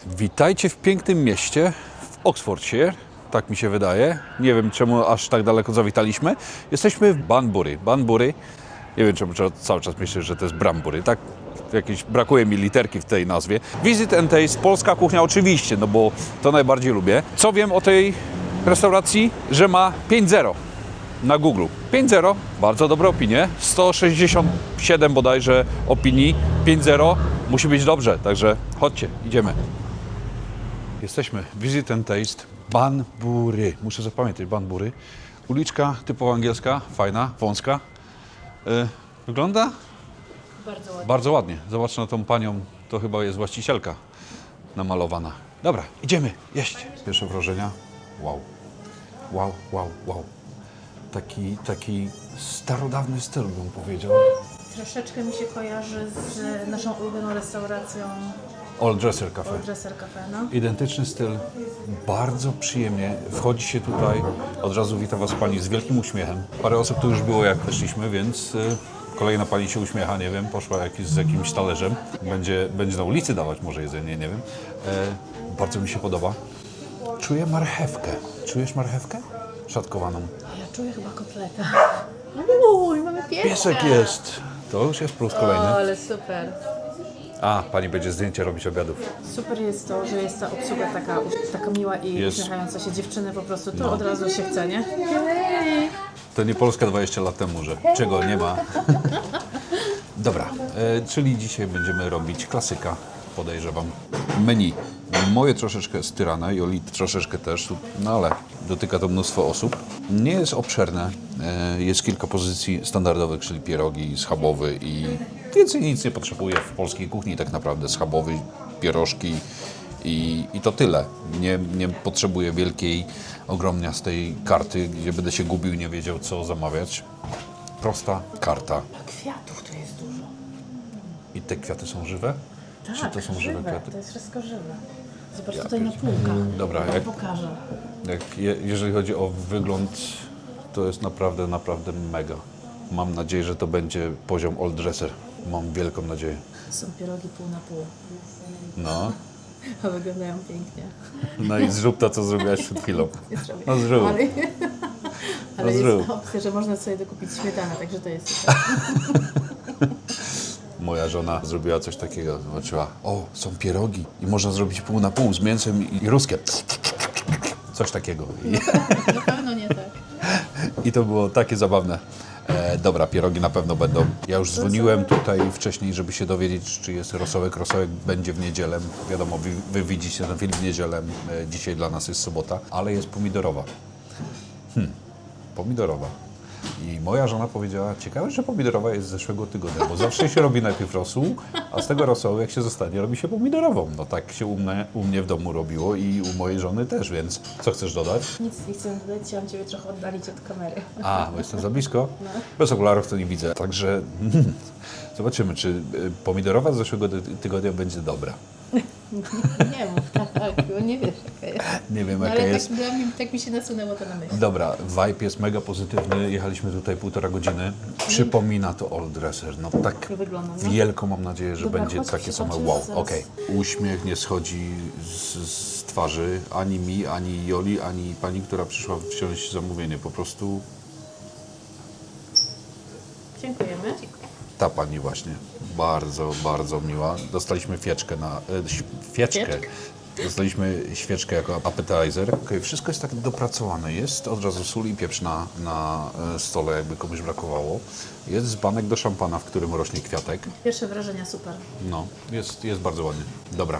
Witajcie w pięknym mieście, w Oxfordshire, tak mi się wydaje. Nie wiem, czemu aż tak daleko zawitaliśmy. Jesteśmy w Banbury. Banbury, nie wiem, czemu cały czas myślę, że to jest Brambury. Tak, jakieś brakuje mi literki w tej nazwie. Visit and Taste, polska kuchnia oczywiście, no bo to najbardziej lubię. Co wiem o tej restauracji? Że ma 5.0 na Google. 5.0, bardzo dobre opinie. 167 bodajże opinii. 5.0, musi być dobrze, także chodźcie, idziemy. Jesteśmy Visit and Taste Banbury. Muszę zapamiętać Banbury. Uliczka typowo angielska, fajna, wąska. Wygląda? Bardzo ładnie. Bardzo ładnie. Zobacz na tą panią, to chyba jest właścicielka namalowana. Dobra, idziemy, jeść. Pierwsze wrażenia? Wow. Wow, wow, wow. Taki starodawny styl, bym powiedział. Troszeczkę mi się kojarzy z naszą ulubioną restauracją Old Dresser Cafe. Old Dresser Cafe, no. Identyczny styl, bardzo przyjemnie. Wchodzi się tutaj, od razu wita Was pani z wielkim uśmiechem. Parę osób tu już było, jak weszliśmy, więc kolejna pani się uśmiecha, nie wiem, poszła z jakimś talerzem. Będzie na ulicy dawać może jedzenie, nie wiem. Bardzo mi się podoba. Czuję marchewkę. Czujesz marchewkę? Szatkowaną. Ja czuję chyba kotletę. Uuu, mamy pieska. Piesek jest. To już jest plus kolejny. O, ale super. A, pani będzie zdjęcie robić obiadów. Super jest to, że jest ta obsługa taka miła i Jest. uśmiechająca się dziewczyny, po prostu to od razu się chce, nie? Hej! To nie Polska 20 lat temu, że czego nie ma. Dobra, czyli dzisiaj będziemy robić klasyka, podejrzewam. Menu. Moje troszeczkę styrane, Joli troszeczkę też, no ale dotyka to mnóstwo osób. Nie jest obszerne, jest kilka pozycji standardowych, czyli pierogi, schabowy i więcej nic nie potrzebuję w polskiej kuchni tak naprawdę. Schabowy, pierożki i to tyle. Nie potrzebuję wielkiej, ogromniastej karty, gdzie będę się gubił i nie wiedział, co zamawiać. Prosta karta. Kwiatów tu jest dużo. I te kwiaty są żywe? Tak, Czy to są żywe kwiaty? to jest wszystko żywe. Zobacz tutaj na półkach. Dobra, Ja pokażę. jeżeli chodzi o wygląd, to jest naprawdę mega. Mam nadzieję, że to będzie poziom Old Dresser. Mam wielką nadzieję. Są pierogi pół na pół. No. A wyglądają pięknie. No i zrób to, co zrobiłaś przed chwilą. Nie zrobię. No zrób. Ale No zrób. jest opcja, że można sobie dokupić śmietanę, także to jest super. Moja żona zrobiła coś takiego. Zobaczyła, o, są pierogi i można zrobić pół na pół z mięsem i ruskie. Coś takiego. Na pewno nie tak. I to było takie zabawne. Dobra, pierogi na pewno będą. Ja już dzwoniłem tutaj wcześniej, żeby się dowiedzieć, czy jest rosołek. Rosołek będzie w niedzielę. Wiadomo, wy widzicie ten film w niedzielę. Dzisiaj dla nas jest sobota, ale jest pomidorowa. Pomidorowa. I moja żona powiedziała, ciekawe, że pomidorowa jest z zeszłego tygodnia, bo zawsze się robi najpierw rosół, a z tego rosołu, jak się zostanie, robi się pomidorową. No tak się u mnie w domu robiło i u mojej żony też, więc co chcesz dodać? Nic nie chcę dodać, chciałam Ciebie trochę oddalić od kamery. A, bo jestem za blisko? Bez okularów to nie widzę. Także zobaczymy, czy pomidorowa z zeszłego tygodnia będzie dobra. Nie mów tak, bo nie wiesz jaka jest. Nie wiem, No, jaka ale jest. tak, dla mnie tak mi się nasunęło to na myśl. Dobra, vibe jest mega pozytywny. Jechaliśmy tutaj 1,5 godziny. Przypomina to Old Dresser. No tak Wygląda, no. wielką mam nadzieję, że Dobra, będzie chodź, takie same zobaczymy wow. zaraz. Okej. Uśmiech nie schodzi z twarzy ani mi, ani Joli, ani pani, która przyszła wziąć zamówienie. Po prostu Dziękujemy. ta pani właśnie. Bardzo, bardzo miła. Dostaliśmy fieczkę na... Fieczkę. Fieczkę? Dostaliśmy świeczkę jako appetizer. Okej, wszystko jest tak dopracowane. Jest od razu sól i pieprz na stole, jakby komuś brakowało. Jest dzbanek do szampana, w którym rośnie kwiatek. Pierwsze wrażenia super. No, jest bardzo ładnie. Dobra,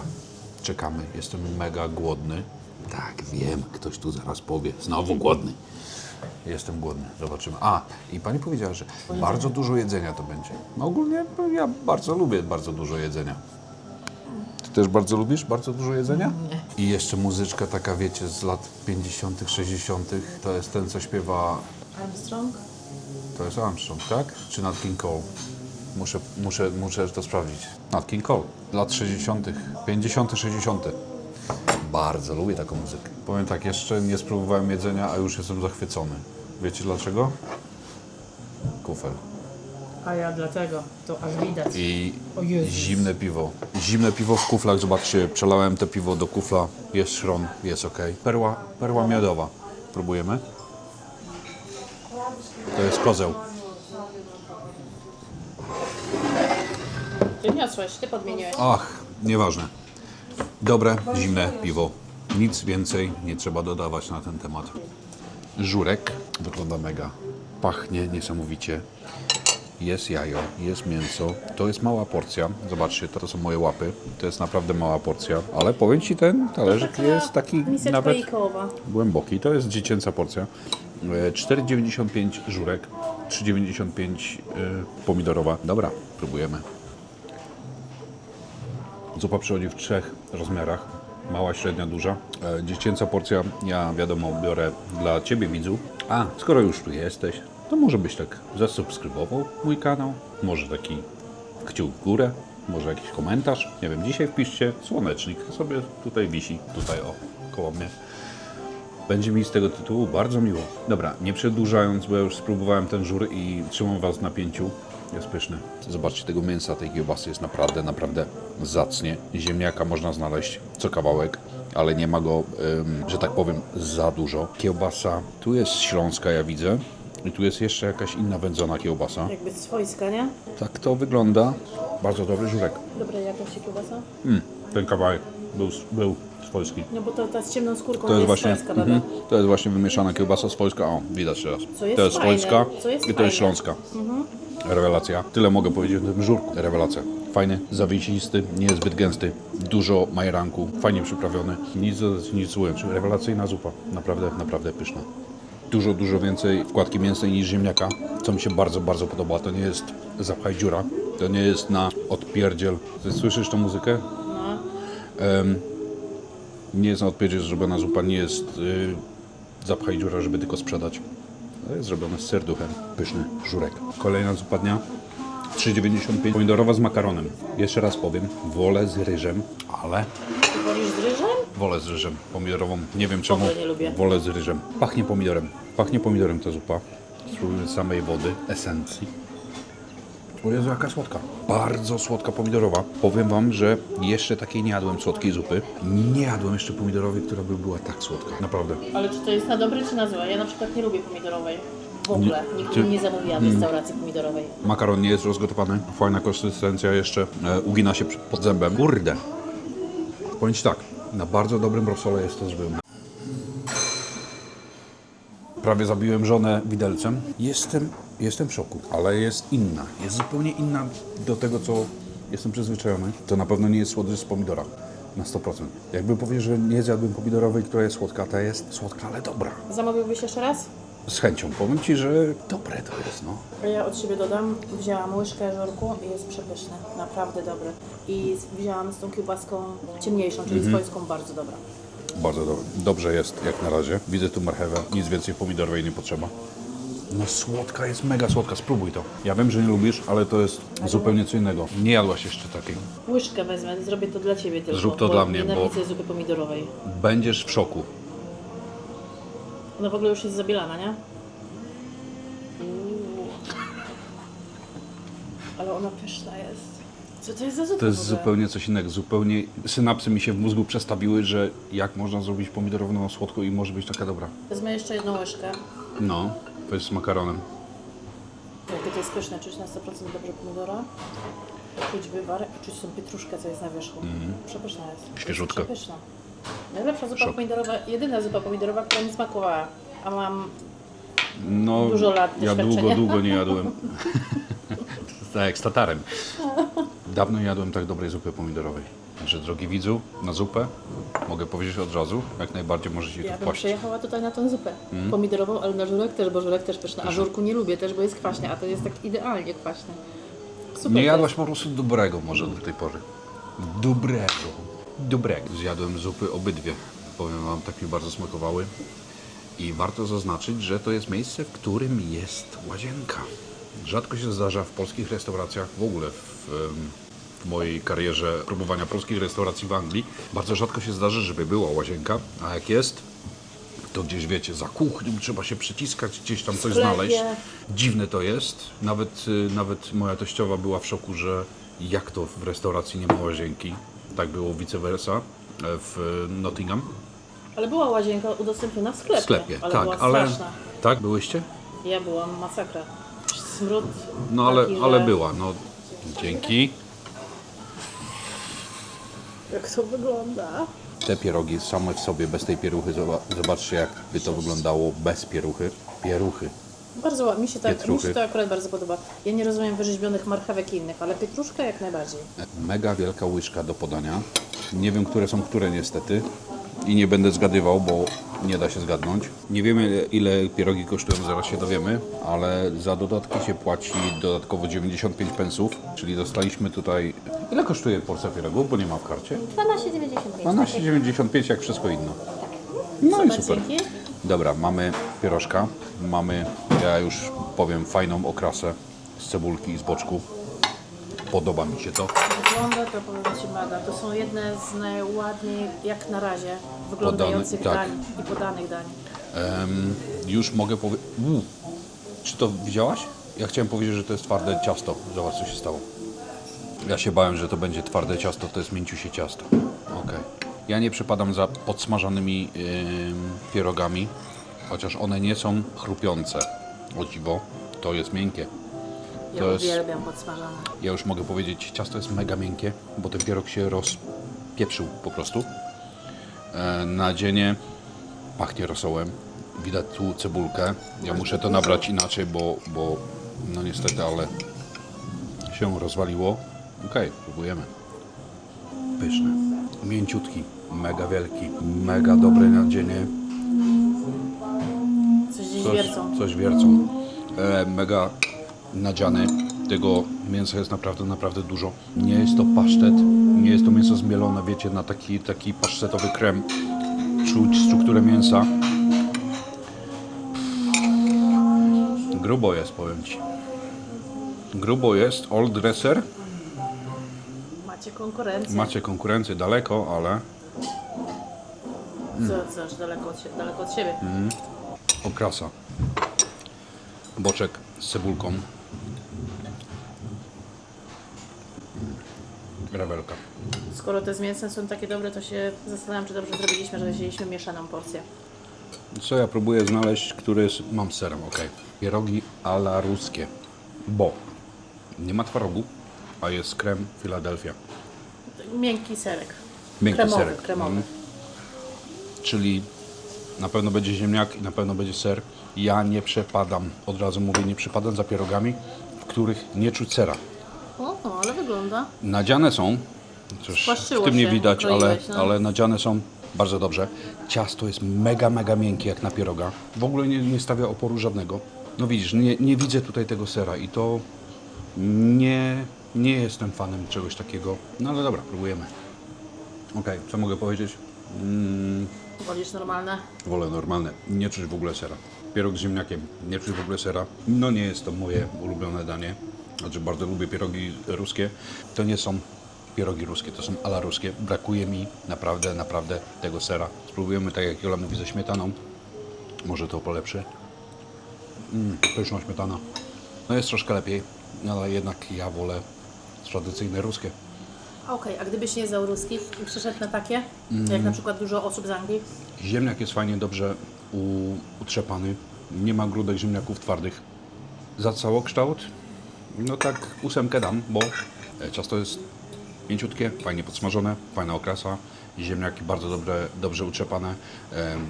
czekamy. Jestem mega głodny. Tak, wiem, ktoś tu zaraz powie. Znowu głodny. Jestem głodny, zobaczymy. A, i pani powiedziała, że bardzo dużo jedzenia to będzie. No ogólnie ja bardzo lubię bardzo dużo jedzenia. Ty też bardzo lubisz bardzo dużo jedzenia? Nie. I jeszcze muzyczka taka, wiecie, z lat 50., 60. To jest ten, co śpiewa... Armstrong? To jest Armstrong, tak? Czy Nat King Cole? Muszę to sprawdzić. Nat King Cole. Lat 60., 50., 60. Bardzo lubię taką muzykę. Powiem tak, jeszcze nie spróbowałem jedzenia, a już jestem zachwycony. Wiecie dlaczego? Kufel. A ja dlatego, to aż widać. I O Jezus. zimne piwo. Zimne piwo w kuflach, zobaczcie, przelałem to piwo do kufla, jest szron, jest ok. Perła miodowa. Próbujemy. To jest kozeł. Ty niosłeś, ty podmieniłeś. Ach, nieważne. Dobre, zimne piwo. Nic więcej nie trzeba dodawać na ten temat. Żurek wygląda mega. Pachnie niesamowicie. Jest jajo, jest mięso. To jest mała porcja. Zobaczcie, to są moje łapy. To jest naprawdę mała porcja. Ale powiem Ci, ten talerzyk jest taki Miseczka nawet i kołowa. głęboki. To jest dziecięca porcja. 4,95 żurek, 3,95 pomidorowa. Dobra, próbujemy. Zupa przychodzi w 3 rozmiarach. Mała, średnia, duża. Dziecięca porcja, ja wiadomo, biorę dla Ciebie, widzu. A, skoro już tu jesteś, to może byś tak zasubskrybował mój kanał. Może taki kciuk w górę, może jakiś komentarz. Nie wiem, dzisiaj wpiszcie słonecznik. Sobie tutaj wisi, tutaj o, koło mnie. Będzie mi z tego tytułu bardzo miło. Dobra, nie przedłużając, bo ja już spróbowałem ten żur i trzymam Was w napięciu. Jest pyszny. Zobaczcie, tego mięsa, tej kiełbasy jest naprawdę zacnie. Ziemniaka można znaleźć co kawałek, ale nie ma go, że tak powiem, za dużo. Kiełbasa, tu jest śląska, ja widzę. I tu jest jeszcze jakaś inna wędzona kiełbasa. Jakby swojska, nie? Tak to wygląda. Bardzo dobry żurek. Dobra jakości kiełbasa? Ten kawałek był swojski. No bo to ta z ciemną skórką To jest jest właśnie, swojska, dobra. to jest właśnie wymieszana kiełbasa swojska. O, widać teraz. Co jest to jest fajne, swojska co jest i to jest fajne. śląska. Rewelacja. Tyle mogę powiedzieć o tym żurku. Rewelacja. Fajny, zawiesisty, nie jest zbyt gęsty. Dużo majeranku, fajnie przyprawiony. Nic ująć. Rewelacyjna zupa. Naprawdę pyszna. Dużo więcej wkładki mięsnej niż ziemniaka, co mi się bardzo podoba. To nie jest zapchaj dziura. To nie jest na odpierdziel. Ty słyszysz tą muzykę? No. Nie jest na odpierdziel zrobiona zupa, nie jest zapchaj dziura, żeby tylko sprzedać. To jest zrobione z serduchem. Pyszny żurek. Kolejna zupa dnia. 3,95 pomidorowa z makaronem. Jeszcze raz powiem, wolę z ryżem, ale Ty wolisz z ryżem? wolę z ryżem pomidorową. Nie wiem czemu. ogóle nie lubię. Wolę z ryżem. Pachnie pomidorem. Pachnie pomidorem ta zupa. Spróbujmy samej wody, esencji. O Jezu, jaka słodka. Bardzo słodka pomidorowa. Powiem Wam, że jeszcze takiej nie jadłem słodkiej zupy. Nie jadłem jeszcze pomidorowej, która by była tak słodka. Naprawdę. Ale czy to jest na dobre, czy na złe? Ja na przykład nie lubię pomidorowej. W ogóle. Nigdy ty- nie zamówiłam w restauracji pomidorowej. Makaron nie jest rozgotowany. Fajna konsystencja jeszcze. Ugina się pod zębem. Kurde. Powiem Ci tak. Na bardzo dobrym rosole jest to zrobione. Prawie zabiłem żonę widelcem. Jestem w szoku, ale jest inna. Jest zupełnie inna do tego, co jestem przyzwyczajony. To na pewno nie jest słodycz z pomidora. Na 100%. Jakby powiedzieć, że nie zjadłbym pomidorowej, która jest słodka, ta jest słodka, ale dobra. Zamówiłbyś jeszcze raz? Z chęcią. Powiem Ci, że dobre to jest, no. A ja od siebie dodam, wzięłam łyżkę żurku i jest przepyszny. Naprawdę dobry. I wzięłam z tą kiełbaską ciemniejszą, czyli swojską, bardzo dobra. Bardzo dobre. Dobrze jest, jak na razie. Widzę tu marchewę. Nic więcej pomidorowej nie potrzeba. No słodka jest, mega słodka. Spróbuj to. Ja wiem, że nie lubisz, ale to jest zupełnie co innego. Nie jadłaś jeszcze takiej. Łyżkę wezmę, zrobię to dla Ciebie tylko. Zrób to bo dla mnie, bo- nienawidzę zupy pomidorowej. Będziesz w szoku. Ona w ogóle już jest zabielana, nie? Ale ona pyszna jest. Co to jest za zupa To jest w ogóle? zupełnie coś innego. Zupełnie synapsy mi się w mózgu przestawiły, że jak można zrobić pomidorową słodką i może być taka dobra. Wezmę jeszcze jedną łyżkę. No, to jest z makaronem. Jakie to jest pyszne, czuć na 100% dobrze pomidora. Czuć wywar i czuć tą pietruszkę, co jest na wierzchu. Przepyszna jest. Świeżutka. Jest przepyszna. Najlepsza zupa Szok. pomidorowa, jedyna zupa pomidorowa, która mi smakowała. A mam No, Dużo lat ja doświadczenia. długo nie jadłem. Tak jak z tatarem. Dawno nie jadłem tak dobrej zupy pomidorowej. Także drogi widzu, na zupę mogę powiedzieć od razu, jak najbardziej możecie tu Ja bym wpaść. przyjechała tutaj na tą zupę pomidorową, ale na żurek też, bo żurek też pyszny. A żurku nie lubię też, bo jest kwaśny, a to jest tak idealnie kwaśny. Super. Nie to jadłaś po prostu dobrego może do tej pory. Dobrego. Zjadłem zupy obydwie. Powiem Wam, tak mi bardzo smakowały. I warto zaznaczyć, że to jest miejsce, w którym jest łazienka. Rzadko się zdarza w polskich restauracjach, w ogóle w mojej karierze próbowania polskich restauracji w Anglii, bardzo rzadko się zdarza, żeby była łazienka, a jak jest, To gdzieś, wiecie, za kuchnią trzeba się przyciskać, gdzieś tam coś sklepie. znaleźć. Dziwne to jest. Nawet moja teściowa była w szoku, że jak to w restauracji nie ma łazienki. Tak było vice versa w Nottingham. Ale była łazienka udostępniona w sklepie. W sklepie, ale tak, była ale... straszna. Tak, byłyście? Ja byłam masakra. Smród No ale, taki, ale że- była, no dzięki. Jak to wygląda? Te pierogi same w sobie, bez tej pieruchy, zobaczcie jakby to wyglądało bez pieruchy. Pieruchy. Bardzo ładnie. Mi się Pietruchy. to akurat bardzo podoba. Ja nie rozumiem wyrzeźbionych marchewek i innych, ale pietruszka jak najbardziej. Mega wielka łyżka do podania. Nie wiem, które są które niestety. I nie będę zgadywał, bo nie da się zgadnąć. Nie wiemy, ile pierogi kosztują, zaraz się dowiemy, ale za dodatki się płaci dodatkowo 95 pensów, czyli dostaliśmy tutaj... Ile kosztuje porcja pierogów, bo nie ma w karcie? 12,95. 12,95 jak wszystko inne. No i super. Dzięki. Dobra, mamy pierożka, mamy, ja już powiem, fajną okrasę z cebulki i z boczku. Podoba mi się to. Wygląda to, powiem Ci, Mada, to są jedne z najładniej, jak na razie, wyglądających tak. dań i podanych dań. Już mogę powiedzieć... Czy to widziałaś? Ja chciałem powiedzieć, że to jest twarde ciasto. Zobacz, co się stało. Ja się bałem, że to będzie twarde ciasto, to jest mięciusie ciasto. Okej. Ja nie przepadam za podsmażanymi pierogami, chociaż one nie są chrupiące. O dziwo, to jest miękkie. Ja To jest- uwielbiam podsmażane. Ja już mogę powiedzieć, ciasto jest mega miękkie, bo ten pierog się rozpieprzył po prostu. Nadzienie pachnie rosołem. Widać tu cebulkę. Ja muszę to nabrać inaczej, bo no niestety, ale się rozwaliło. Okej, próbujemy. Pyszne. Mięciutki, mega wielki, mega dobre nadzienie. Coś gdzieś wiercą. Coś wiercą. Mega nadziany. Tego mięsa jest naprawdę, naprawdę dużo. Nie jest to pasztet, nie jest to mięso zmielone, wiecie, na taki pasztetowy krem. Czuć strukturę mięsa. Grubo jest, powiem Ci. Grubo jest, old dresser. Macie konkurencję. Macie konkurencję daleko, ale Co, daleko od siebie. okrasa. Boczek z cebulką. Rewelka. Skoro te z mięsem są takie dobre, to się zastanawiam, czy dobrze zrobiliśmy, że wzięliśmy mieszaną porcję. Co ja próbuję znaleźć, który jest... Mam z serem, ok. Pierogi a la ruskie. Bo nie ma twarogu, a jest krem Philadelphia. Miękki serek. Miękki Kremowy, serek. kremowy. Czyli na pewno będzie ziemniak i na pewno będzie ser. Ja nie przepadam, od razu mówię, nie przepadam za pierogami, w których nie czuć sera. O, ale wygląda. Nadziane są, chociaż w Spłaszczyło tym nie się, widać, kroiłeś, no. ale nadziane są bardzo dobrze. Ciasto jest mega, mega miękkie jak na pieroga. W ogóle nie stawia oporu żadnego. No widzisz, nie widzę tutaj tego sera i to nie jestem fanem czegoś takiego. No ale dobra, próbujemy. Okej, co mogę powiedzieć? Wolisz normalne? Wolę normalne. Nie czuć w ogóle sera. Pierog z ziemniakiem. Nie czuć w ogóle sera. No nie jest to moje ulubione danie. Znaczy bardzo lubię pierogi ruskie. To nie są pierogi ruskie, to są ala ruskie. Brakuje mi naprawdę tego sera. Spróbujemy tak jak Jola mówi ze śmietaną. Może to polepszy. Pyszna śmietana. No jest troszkę lepiej, ale jednak ja wolę tradycyjne ruskie. Okej, a gdybyś nie znał ruskich i przyszedł na takie, jak na przykład dużo osób z Anglii, Ziemniak jest fajnie, dobrze utrzepany. Nie ma grudek ziemniaków twardych. Za całokształt, no tak 8 dam, bo ciasto jest mięciutkie, fajnie podsmażone, fajna okrasa. Ziemniaki bardzo dobrze utrzepane.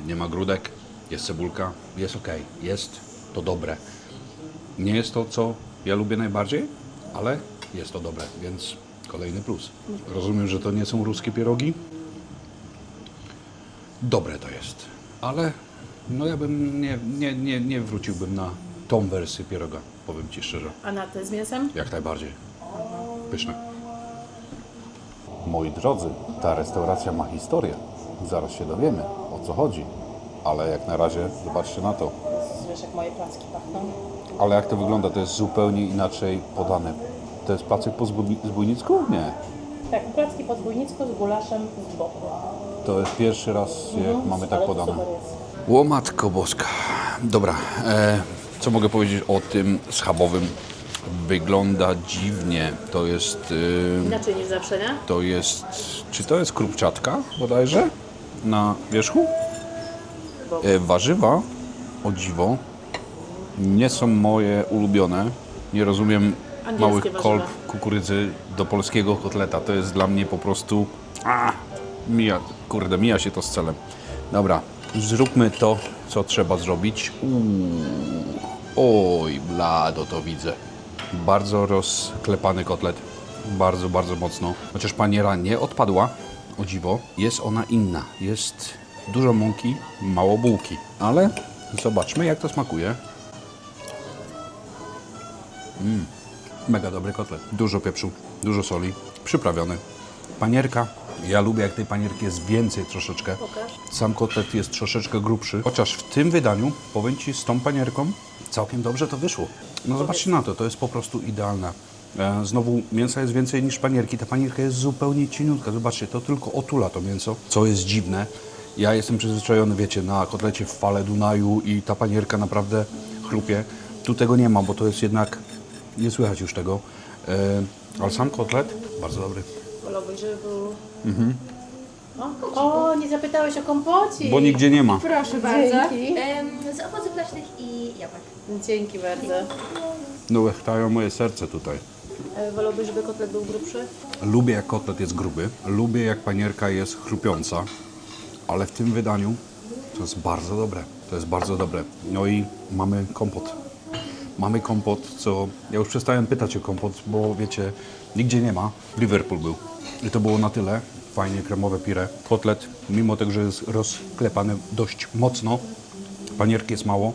Nie ma grudek, jest cebulka, jest ok, jest to dobre. Nie jest to, co ja lubię najbardziej, ale jest to dobre, więc kolejny plus. Rozumiem, że to nie są ruskie pierogi. Dobre to jest, ale no ja bym nie wróciłbym na tą wersję pieroga, powiem Ci szczerze. a na te z mięsem? Jak najbardziej. Pyszne. Moi drodzy, ta restauracja ma historię. Zaraz się dowiemy, o co chodzi. Ale jak na razie zobaczcie na to. Wiesz, jak moje placki pachną? Ale jak to wygląda, to jest zupełnie inaczej podane. To jest placek po zbójnicku? Nie. Tak, placki po zbójnicku z gulaszem z boku. To jest pierwszy raz, jak mamy tak ale to podane. super jest. Łomatko boska. Dobra, co mogę powiedzieć o tym schabowym? Wygląda dziwnie. To jest... Inaczej niż zawsze, nie? To jest... Czy to jest krupczatka bodajże? Na wierzchu? Warzywa, o dziwo, nie są moje ulubione. Nie rozumiem Angielskie małych warzywa. kolb kukurydzy do polskiego kotleta. To jest dla mnie po prostu... mija się to z celem. Dobra, zróbmy to, co trzeba zrobić. Oj, blado to widzę. Bardzo rozklepany kotlet. Bardzo, bardzo mocno. Chociaż paniera nie odpadła, o dziwo, jest ona inna. Jest dużo mąki, mało bułki. Ale zobaczmy, jak to smakuje. Mega dobry kotlet. Dużo pieprzu, dużo soli, przyprawiony. Panierka. Ja lubię, jak tej panierki jest więcej troszeczkę. Pokaż. Sam kotlet jest troszeczkę grubszy. Chociaż w tym wydaniu, powiem Ci, z tą panierką całkiem dobrze to wyszło. No zobaczcie na to, to jest po prostu idealne. Znowu mięsa jest więcej niż panierki. Ta panierka jest zupełnie cieniutka. Zobaczcie, to tylko otula to mięso, co jest dziwne. Ja jestem przyzwyczajony, wiecie, na kotlecie w fale Dunaju i ta panierka naprawdę chrupie. Tu tego nie ma, bo to jest jednak, nie słychać już tego. Ale sam kotlet bardzo dobry. Wolałbyś, żeby był... O, nie zapytałeś o kompocik. Bo nigdzie nie ma. Proszę bardzo. Dzięki. Z owoców leśnych i jabłek. Dzięki bardzo. No łechtają moje serce tutaj. Wolałbyś, żeby kotlet był grubszy? Lubię, jak kotlet jest gruby. Lubię, jak panierka jest chrupiąca. Ale w tym wydaniu to jest bardzo dobre. To jest bardzo dobre. No i mamy kompot. Mamy kompot, co... Ja już przestałem pytać o kompot, bo wiecie, nigdzie nie ma. W Liverpool był. I to było na tyle. Fajnie, kremowe pire. Kotlet, mimo tego, że jest rozklepany dość mocno, panierki jest mało,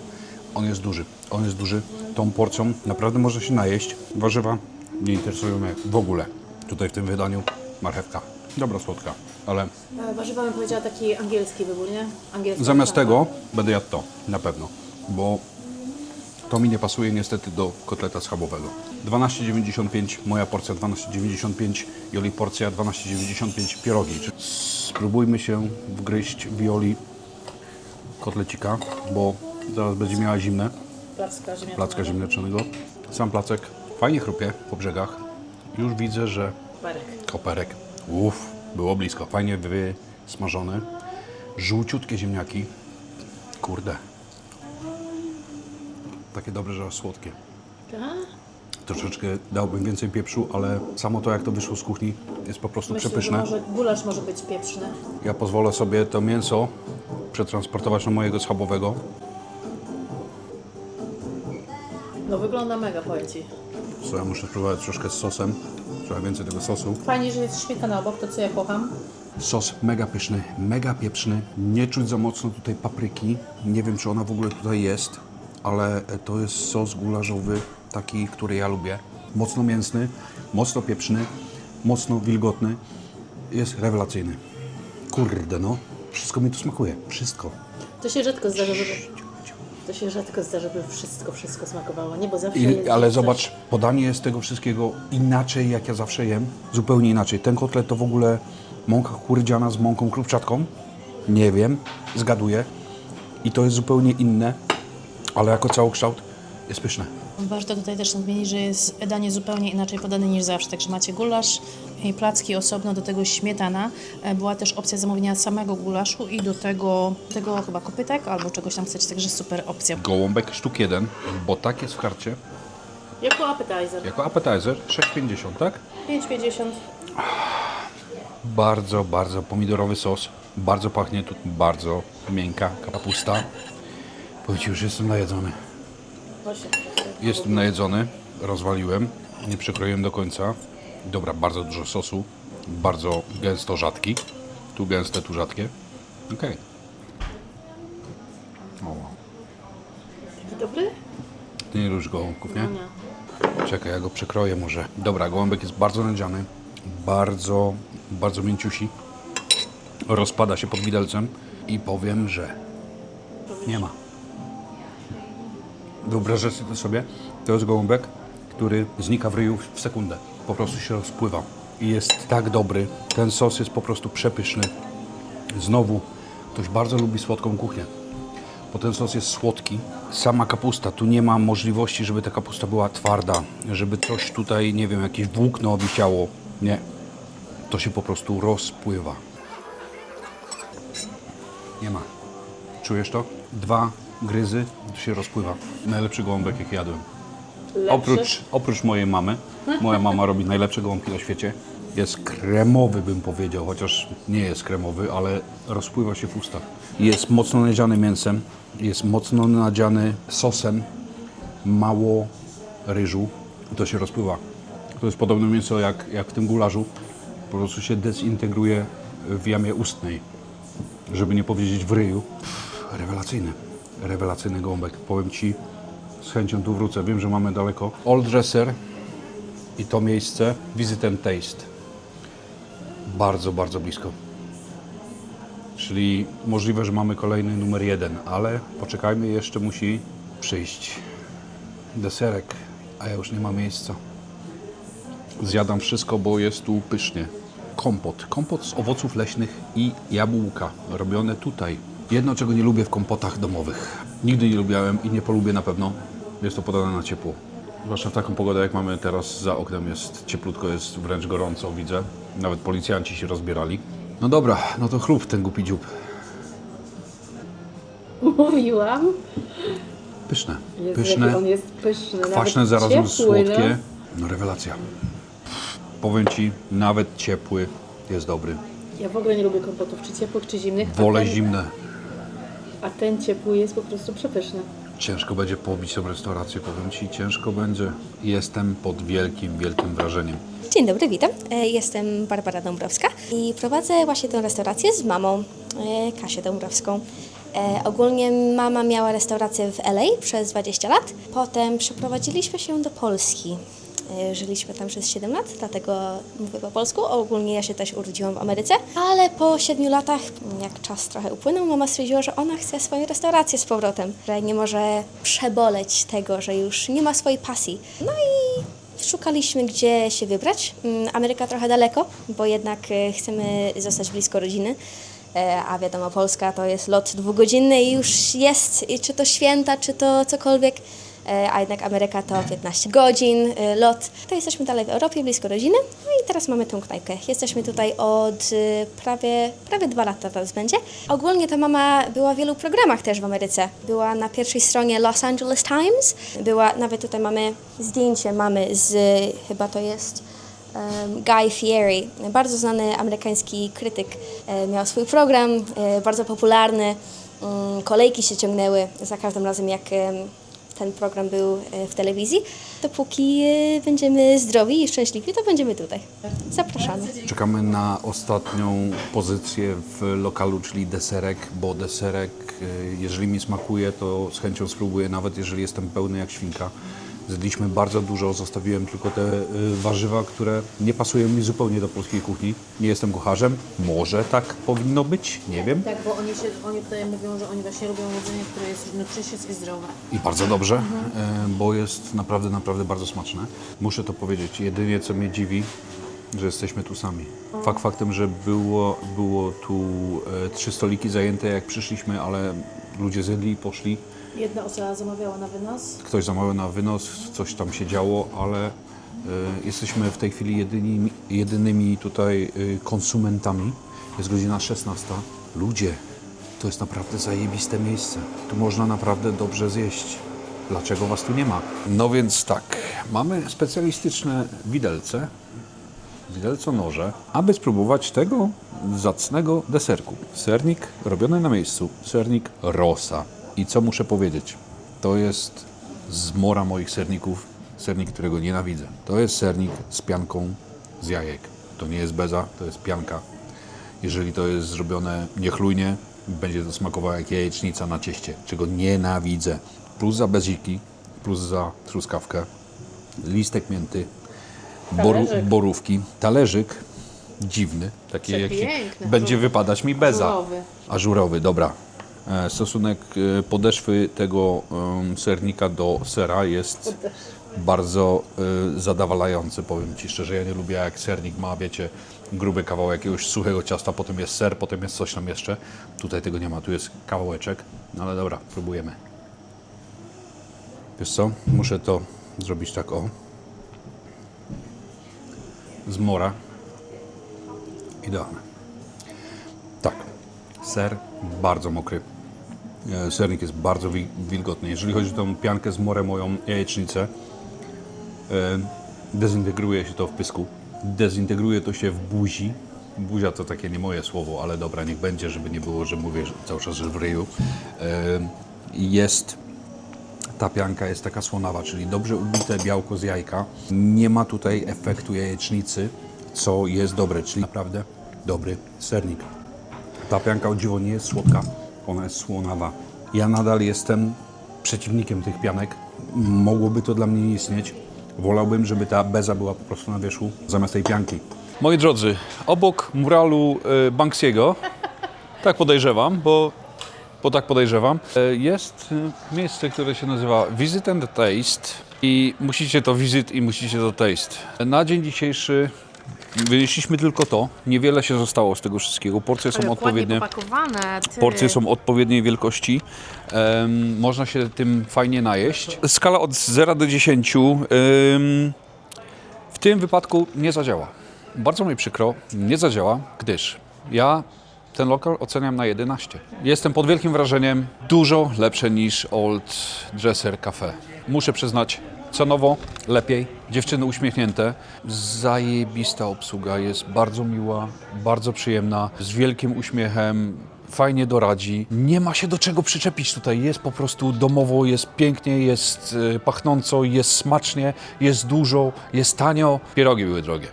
on jest duży. On jest duży. Tą porcją naprawdę można się najeść. Warzywa nie interesują mnie w ogóle. Tutaj w tym wydaniu marchewka. Dobra, słodka, ale Warzywa bym powiedziała taki angielski wybór, nie? Angielska zamiast kawa. tego będę jadł to, na pewno, bo to mi nie pasuje niestety do kotleta schabowego. 12,95, moja porcja 12,95, Joli porcja 12,95 pierogi. Spróbujmy się wgryźć w Joli kotlecika, bo zaraz będzie miała zimne, placka ziemniaczanego. Sam placek fajnie chrupie po brzegach. Już widzę, że koperek. Było blisko. Fajnie wysmażony. Żółciutkie ziemniaki. Kurde. Takie dobre, że aż słodkie. Tak? Troszeczkę dałbym więcej pieprzu, ale samo to, jak to wyszło z kuchni, jest po prostu Myślę, przepyszne. że może gulasz może być pieprzny. Ja pozwolę sobie to mięso przetransportować na mojego schabowego. No wygląda mega, powiem Ci. Co ja muszę spróbować troszkę z sosem. Trochę więcej tego sosu. Fajnie, że jest świnkana obok, to co ja kocham. Sos mega pyszny, mega pieprzny. Nie czuć za mocno tutaj papryki. Nie wiem, czy ona w ogóle tutaj jest, ale to jest sos gulaszowy, taki, który ja lubię. Mocno mięsny, mocno pieprzny, mocno wilgotny. Jest rewelacyjny. Kurde no, wszystko mi tu smakuje. Wszystko. To się rzadko zdarza, żeby wszystko smakowało, nie? Bo zawsze jest Ale coś... zobacz, podanie jest tego wszystkiego inaczej, jak ja zawsze jem. Zupełnie inaczej. Ten kotlet to w ogóle mąka kukurydziana z mąką krupczatką. Nie wiem, zgaduję. I to jest zupełnie inne, ale jako całokształt jest pyszne. Warto tutaj też nadmienić, że jest danie zupełnie inaczej podane niż zawsze. Także macie gulasz i placki osobno, do tego śmietana. Była też opcja zamówienia samego gulaszu i do tego chyba kopytek albo czegoś tam chcecie, także super opcja. Gołąbek sztuk 1, bo tak jest w karcie. Jako appetizer. Jako appetizer 6,50, tak? 5,50. Bardzo, bardzo pomidorowy sos. Bardzo pachnie tu, bardzo miękka kapusta. Powiem Ci, już jestem najedzony. Właśnie. Jestem najedzony, rozwaliłem, nie przekroiłem do końca. Dobra, bardzo dużo sosu, bardzo gęsto rzadki. Tu gęste, tu rzadkie. Okej. O, Dobry? ty nie lubisz gołąbków, nie? No nie. Czekaj, ja go przekroję może. Dobra, gołąbek jest bardzo nadziany, bardzo, bardzo mięciusi. Rozpada się pod widelcem i powiem, że nie ma. Wyobrażacie to sobie? To jest gołąbek, który znika w ryju w sekundę. Po prostu się rozpływa. I jest tak dobry. Ten sos jest po prostu przepyszny. Znowu, ktoś bardzo lubi słodką kuchnię. bo ten sos jest słodki. Sama kapusta, tu nie ma możliwości, żeby ta kapusta była twarda, żeby coś tutaj, nie wiem, jakieś włókno wisiało. Nie, to się po prostu rozpływa. Nie ma. Czujesz to? 2 gryzy, to się rozpływa. Najlepszy gołąbek, jaki jadłem. Oprócz mojej mamy. Moja mama robi najlepsze gołąbki na świecie. Jest kremowy, bym powiedział, chociaż nie jest kremowy, ale rozpływa się w ustach. Jest mocno nadziany mięsem, jest mocno nadziany sosem, mało ryżu. To się rozpływa. To jest podobne mięso jak w tym gularzu. Po prostu się dezintegruje w jamie ustnej, żeby nie powiedzieć w ryju. Rewelacyjny. Rewelacyjny gołąbek. Powiem Ci, z chęcią tu wrócę. Wiem, że mamy daleko. Old Dresser i to miejsce Visit and Taste. Bardzo, bardzo blisko. Czyli możliwe, że mamy kolejny numer 1, ale poczekajmy, jeszcze musi przyjść deserek, a ja już nie ma miejsca. Zjadam wszystko, bo jest tu pysznie. Kompot z owoców leśnych i jabłka, robione tutaj. Jedno, czego nie lubię w kompotach domowych. Nigdy nie lubiałem i nie polubię na pewno. Jest to podane na ciepło. Zwłaszcza w taką pogodę, jak mamy teraz za oknem, jest cieplutko, jest wręcz gorąco, widzę. Nawet policjanci się rozbierali. No dobra, no to chlub ten głupi dziób. Mówiłam. Pyszne, Jezu, pyszne, jaki on jest pyszny. kwaśne, nawet zarazem ciepły, słodkie. No rewelacja. Powiem Ci, nawet ciepły jest dobry. Ja w ogóle nie lubię kompotów, czy ciepłych, czy zimnych. Wolę zimne. A ten ciepły jest po prostu przepyszny. Ciężko będzie pobić tą restaurację, powiem Ci, ciężko będzie. Jestem pod wielkim, wielkim wrażeniem. Dzień dobry, witam. Jestem Barbara Dąbrowska i prowadzę właśnie tę restaurację z mamą, Kasię Dąbrowską. Ogólnie mama miała restaurację w LA przez 20 lat. Potem przeprowadziliśmy się do Polski. Żyliśmy tam przez 7 lat, dlatego mówię po polsku. Ogólnie ja się też urodziłam w Ameryce, ale po 7 latach, jak czas trochę upłynął, mama stwierdziła, że ona chce swoją restaurację z powrotem, że nie może przeboleć tego, że już nie ma swojej pasji. No i szukaliśmy, gdzie się wybrać. Ameryka trochę daleko, bo jednak chcemy zostać blisko rodziny. A wiadomo, Polska to jest lot 2-godzinny i już jest, czy to święta, czy to cokolwiek. A jednak Ameryka to 15 godzin lot. To jesteśmy dalej w Europie, blisko rodziny. No i teraz mamy tą knajpkę. Jesteśmy tutaj od prawie 2 lata teraz będzie. Ogólnie to mama była w wielu programach też w Ameryce. Była na pierwszej stronie Los Angeles Times. Była, nawet tutaj mamy zdjęcie mamy z, chyba to jest Guy Fieri, bardzo znany amerykański krytyk. Miał swój program, bardzo popularny. Kolejki się ciągnęły za każdym razem, jak ten program był w telewizji. Dopóki będziemy zdrowi i szczęśliwi, to będziemy tutaj. Zapraszamy. Czekamy na ostatnią pozycję w lokalu, czyli deserek, bo deserek, jeżeli mi smakuje, to z chęcią spróbuję, nawet jeżeli jestem pełny jak świnka. Zjedliśmy bardzo dużo, zostawiłem tylko te warzywa, które nie pasują mi zupełnie do polskiej kuchni. Nie jestem kucharzem, może tak powinno być, nie wiem. Tak, bo oni tutaj mówią, że oni właśnie robią jedzenie, które jest nutritious i zdrowe. I bardzo dobrze, bo jest naprawdę, naprawdę bardzo smaczne. Muszę to powiedzieć, jedynie co mnie dziwi, że jesteśmy tu sami. Fakt faktem, że było tu 3 stoliki zajęte, jak przyszliśmy, ale ludzie zjedli i poszli. Jedna osoba zamawiała na wynos. Ktoś zamawiał na wynos, coś tam się działo, ale jesteśmy w tej chwili jedynymi tutaj konsumentami. Jest godzina 16. Ludzie, to jest naprawdę zajebiste miejsce. Tu można naprawdę dobrze zjeść. Dlaczego Was tu nie ma? No więc tak, mamy specjalistyczne widelce, widelco-noże, aby spróbować tego zacnego deserku. Sernik robiony na miejscu, sernik Rosa. I co muszę powiedzieć? To jest zmora moich serników, sernik, którego nienawidzę. To jest sernik z pianką z jajek. To nie jest beza, to jest pianka. Jeżeli to jest zrobione niechlujnie, będzie to smakowało jak jajecznica na cieście, czego nienawidzę. Plus za beziki, plus za truskawkę, listek mięty, borówki, talerzyk dziwny, taki jak będzie wypadać mi beza. Ażurowy. Ażurowy, dobra. Stosunek podeszwy tego sernika do sera jest bardzo zadowalający, powiem Ci szczerze. Ja nie lubię, jak sernik ma, wiecie, gruby kawał jakiegoś suchego ciasta, potem jest ser, potem jest coś tam jeszcze. Tutaj tego nie ma, tu jest kawałeczek. No ale dobra, próbujemy. Wiesz co? Muszę to zrobić tak o. Z mora. Idealne. Tak. Ser bardzo mokry. Sernik jest bardzo wilgotny. Jeżeli chodzi o tą piankę z morem, moją jajecznicę, dezintegruje się to w pysku. Dezintegruje to się w buzi. Buzia to takie nie moje słowo, ale dobra, niech będzie, żeby nie było, że mówię cały czas, że w ryju. Ta pianka jest taka słonawa, czyli dobrze ubite białko z jajka. Nie ma tutaj efektu jajecznicy, co jest dobre, czyli naprawdę dobry sernik. Ta pianka o dziwo nie jest słodka, ona jest słonawa. Ja nadal jestem przeciwnikiem tych pianek. Mogłoby to dla mnie nie istnieć. Wolałbym, żeby ta beza była po prostu na wierzchu zamiast tej pianki. Moi drodzy, obok muralu Banksiego, tak podejrzewam, bo tak podejrzewam, jest miejsce, które się nazywa Visit and Taste i musicie to visit i musicie to taste. Na dzień dzisiejszy wynieśliśmy tylko to, niewiele się zostało z tego wszystkiego, porcje są odpowiednie. Porcje są odpowiedniej wielkości. Można się tym fajnie najeść. Skala od 0 do 10 w tym wypadku nie zadziała. Bardzo mi przykro, nie zadziała, gdyż ja ten lokal oceniam na 11. Jestem pod wielkim wrażeniem, dużo lepsze niż Old Dresser Cafe. Muszę przyznać, cenowo lepiej, dziewczyny uśmiechnięte, zajebista obsługa, jest bardzo miła, bardzo przyjemna, z wielkim uśmiechem, fajnie doradzi. Nie ma się do czego przyczepić tutaj, jest po prostu domowo, jest pięknie, jest pachnąco, jest smacznie, jest dużo, jest tanio. Pierogi były drogie.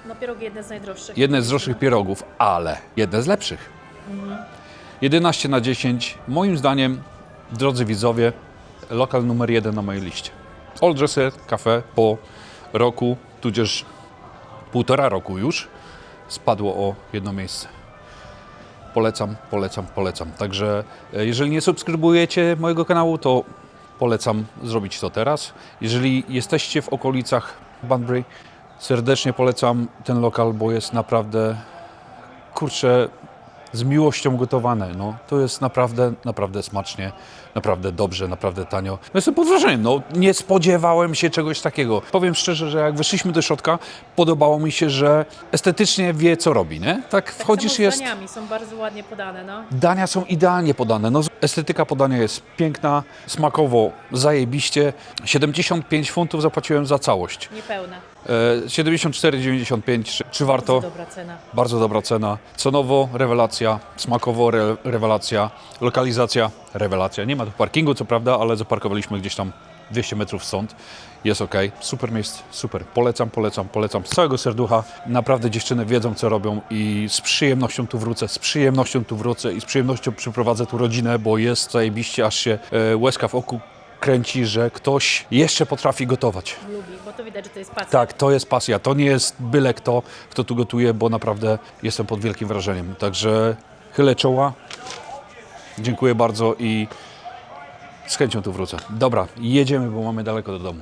No pierogi jedne z najdroższych. Jedne z droższych pierogów, ale jedne z lepszych. 11 na 10, moim zdaniem, drodzy widzowie, lokal numer 1 na mojej liście. Old Dresser Cafe po roku, tudzież 1,5 roku już, spadło o jedno miejsce. Polecam, polecam, polecam. Także jeżeli nie subskrybujecie mojego kanału, to polecam zrobić to teraz. Jeżeli jesteście w okolicach Banbury, serdecznie polecam ten lokal, bo jest naprawdę, kurczę, z miłością gotowane. No, to jest naprawdę, naprawdę smacznie, naprawdę dobrze, naprawdę tanio. No, jestem pod wrażeniem, no, nie spodziewałem się czegoś takiego. Powiem szczerze, że jak weszliśmy do środka, podobało mi się, że estetycznie wie, co robi, nie? Tak wchodzisz, jest... daniami są bardzo ładnie podane, no. Dania są idealnie podane. No, estetyka podania jest piękna, smakowo zajebiście. 75 funtów zapłaciłem za całość. Niepełne. 74,95. Czy warto? Dobra cena. Bardzo dobra cena. Cenowo rewelacja, smakowo rewelacja, lokalizacja rewelacja. Nie ma tu parkingu, co prawda, ale zaparkowaliśmy gdzieś tam 200 metrów stąd. Jest ok. Super miejsce, super. Polecam, polecam, polecam z całego serducha. Naprawdę dziewczyny wiedzą, co robią i z przyjemnością tu wrócę, i z przyjemnością przyprowadzę tu rodzinę, bo jest zajebiście, aż się łezka w oku kręci, że ktoś jeszcze potrafi gotować. Lubi, bo to widać, że to jest pasja. Tak, to jest pasja. To nie jest byle kto tu gotuje, bo naprawdę jestem pod wielkim wrażeniem. Także chylę czoła. Dziękuję bardzo i z chęcią tu wrócę. Dobra, jedziemy, bo mamy daleko do domu.